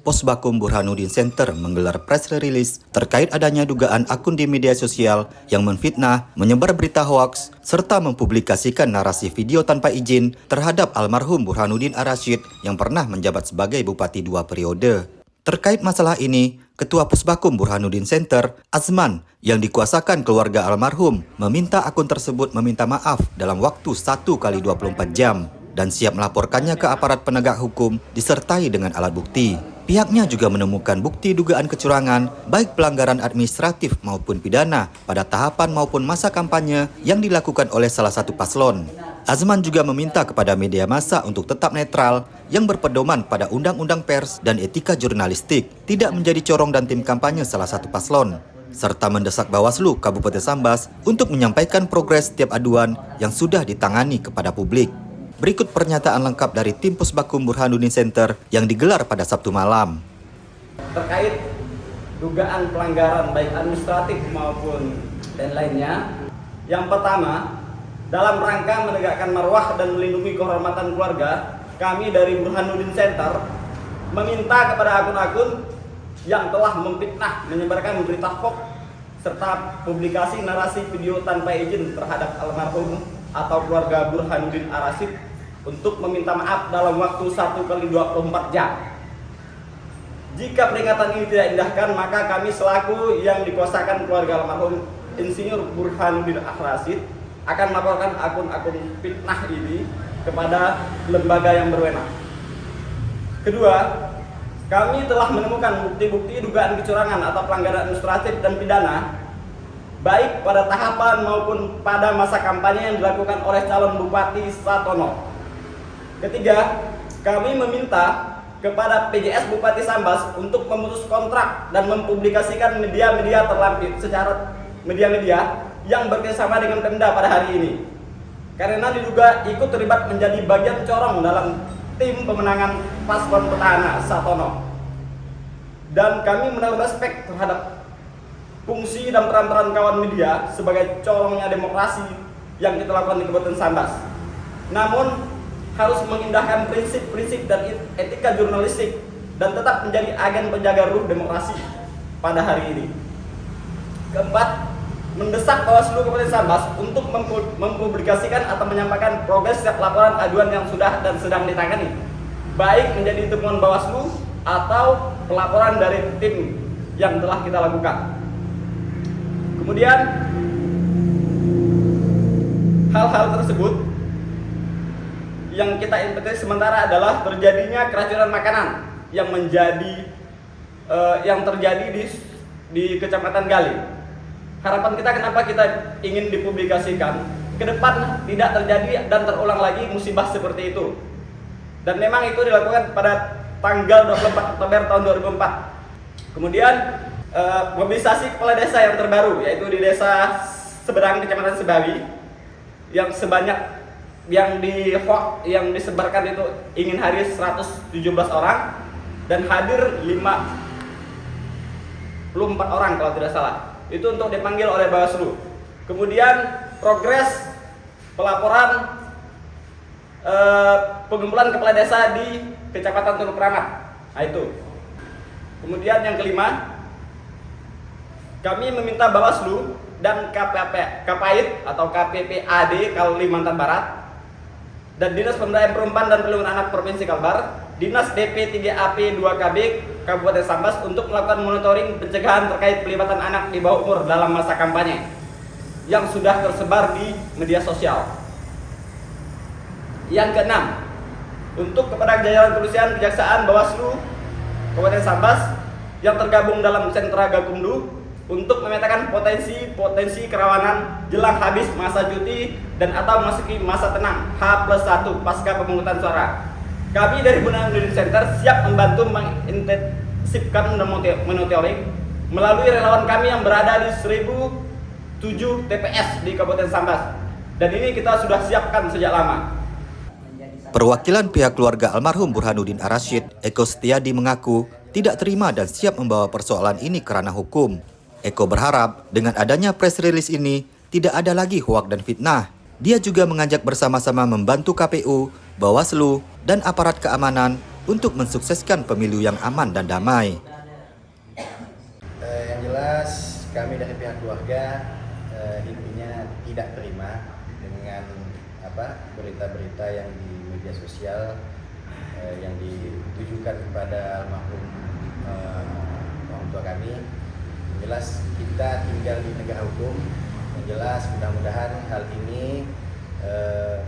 Posbakum Burhanuddin Center menggelar press release terkait adanya dugaan akun di media sosial yang menfitnah, menyebar berita hoaks, serta mempublikasikan narasi video tanpa izin terhadap almarhum Burhanuddin Ar-Rasyid yang pernah menjabat sebagai Bupati 2 periode. Terkait masalah ini, Ketua Posbakum Burhanuddin Center, Azman, yang dikuasakan keluarga almarhum, meminta akun tersebut meminta maaf dalam waktu 1 kali 24 jam dan siap melaporkannya ke aparat penegak hukum disertai dengan alat bukti. Pihaknya juga menemukan bukti dugaan kecurangan, baik pelanggaran administratif maupun pidana, pada tahapan maupun masa kampanye yang dilakukan oleh salah satu paslon. Azman juga meminta kepada media massa untuk tetap netral, yang berpedoman pada Undang-Undang Pers dan Etika Jurnalistik, tidak menjadi corong dan tim kampanye salah satu paslon, serta mendesak Bawaslu Kabupaten Sambas untuk menyampaikan progres setiap aduan yang sudah ditangani kepada publik. Berikut pernyataan lengkap dari tim Posbakum Burhanuddin Center yang digelar pada Sabtu malam. Terkait dugaan pelanggaran baik administratif maupun dan lainnya. Yang pertama, dalam rangka menegakkan marwah dan melindungi kehormatan keluarga, kami dari Burhanuddin Center meminta kepada akun-akun yang telah memfitnah, menyebarkan berita hoax, serta publikasi narasi video tanpa izin terhadap almarhum atau keluarga Burhanuddin Ar-Rasyid untuk meminta maaf dalam waktu 1 kali 24 jam. Jika peringatan ini tidak diindahkan, maka kami selaku yang dikuasakan keluarga almarhum Insinyur Burhanuddin Ar-Rasyid akan melaporkan akun-akun fitnah ini kepada lembaga yang berwenang. Kedua, kami telah menemukan bukti-bukti dugaan kecurangan atau pelanggaran administratif dan pidana, baik pada tahapan maupun pada masa kampanye yang dilakukan oleh calon Bupati Satono. Ketiga, kami meminta kepada PJS Bupati Sambas untuk memutus kontrak dan mempublikasikan media-media terlampir secara media-media yang bekerjasama dengan Pemda pada hari ini, karena diduga ikut terlibat menjadi bagian corong dalam tim pemenangan paslon petahana Satono. Dan kami menaruh respek terhadap fungsi dan peran-peran kawan media sebagai corongnya demokrasi yang kita lakukan di Kabupaten Sambas. Namun harus mengindahkan prinsip-prinsip dan etika jurnalistik dan tetap menjadi agen penjaga ruh demokrasi pada hari ini. Keempat, mendesak Bawaslu Kabupaten Sambas untuk mempublikasikan atau menyampaikan progres setiap laporan aduan yang sudah dan sedang ditangani, baik menjadi temuan Bawaslu atau pelaporan dari tim yang telah kita lakukan. Kemudian hal-hal tersebut yang kita interpretasi sementara adalah terjadinya keracunan makanan yang terjadi di Kecamatan Gali. Harapan kita kenapa kita ingin dipublikasikan ke depan tidak terjadi dan terulang lagi musibah seperti itu. Dan memang itu dilakukan pada tanggal 24 Oktober tahun 2004. Kemudian mobilisasi kepala desa yang terbaru, yaitu di Desa Seberang Kecamatan Sebawi, yang sebanyak yang disebarkan itu ingin hadir 117 orang dan hadir 54 orang kalau tidak salah. Itu untuk dipanggil oleh Bawaslu. Kemudian progres pelaporan pengumpulan kepala desa di Kecamatan Teluk Kramat. Nah itu. Kemudian yang kelima, kami meminta Bawaslu dan KPAID atau KPPAD Kalimantan Barat dan Dinas Pemberdayaan Perempuan dan Perlindungan Anak Provinsi Kalbar, Dinas DP3AP 2KB Kabupaten Sambas untuk melakukan monitoring pencegahan terkait pelibatan anak di bawah umur dalam masa kampanye yang sudah tersebar di media sosial. Yang keenam, untuk kepada jajaran kepolisian, kejaksaan, Bawaslu Kabupaten Sambas yang tergabung dalam sentra Gakumdu untuk memetakan potensi kerawanan jelang habis masa cuti dan atau memasuki masa tenang H+1 pasca pemungutan suara. Kami dari Burhanuddin Center siap membantu mengintensifkan dan monitoring melalui relawan kami yang berada di 1007 TPS di Kabupaten Sambas. Dan ini kita sudah siapkan sejak lama. Perwakilan pihak keluarga almarhum Burhanuddin Ar-Rasyid, Eko Setiadi, mengaku tidak terima dan siap membawa persoalan ini ke ranah hukum. Eko berharap dengan adanya press release ini tidak ada lagi hoak dan fitnah. Dia juga mengajak bersama-sama membantu KPU, Bawaslu, dan aparat keamanan untuk mensukseskan pemilu yang aman dan damai. Yang jelas kami dari pihak keluarga intinya tidak terima dengan berita-berita yang di media sosial yang ditujukan kepada almarhum orang tua kami. Yang jelas kita tinggal di negara hukum. Yang jelas mudah-mudahan hal ini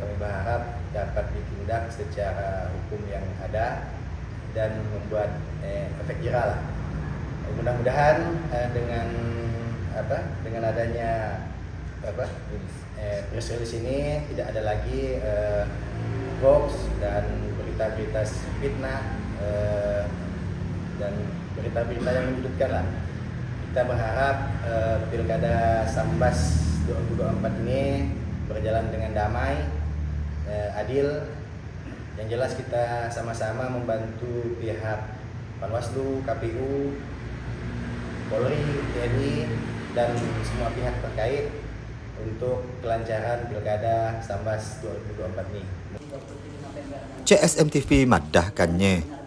kami berharap dapat ditindak secara hukum yang ada dan membuat efek jerah lah. Mudah-mudahan dengan adanya press release ini tidak ada lagi hoax dan berita-berita fitnah dan berita-berita yang menyudutkan lah. Kita berharap Pilkada Sambas 2024 ini berjalan dengan damai, adil. Yang jelas kita sama-sama membantu pihak Panwaslu, KPU, Polri, TNI, dan semua pihak terkait untuk kelancaran Pilkada Sambas 2024 ini. CSM TV madahkannya.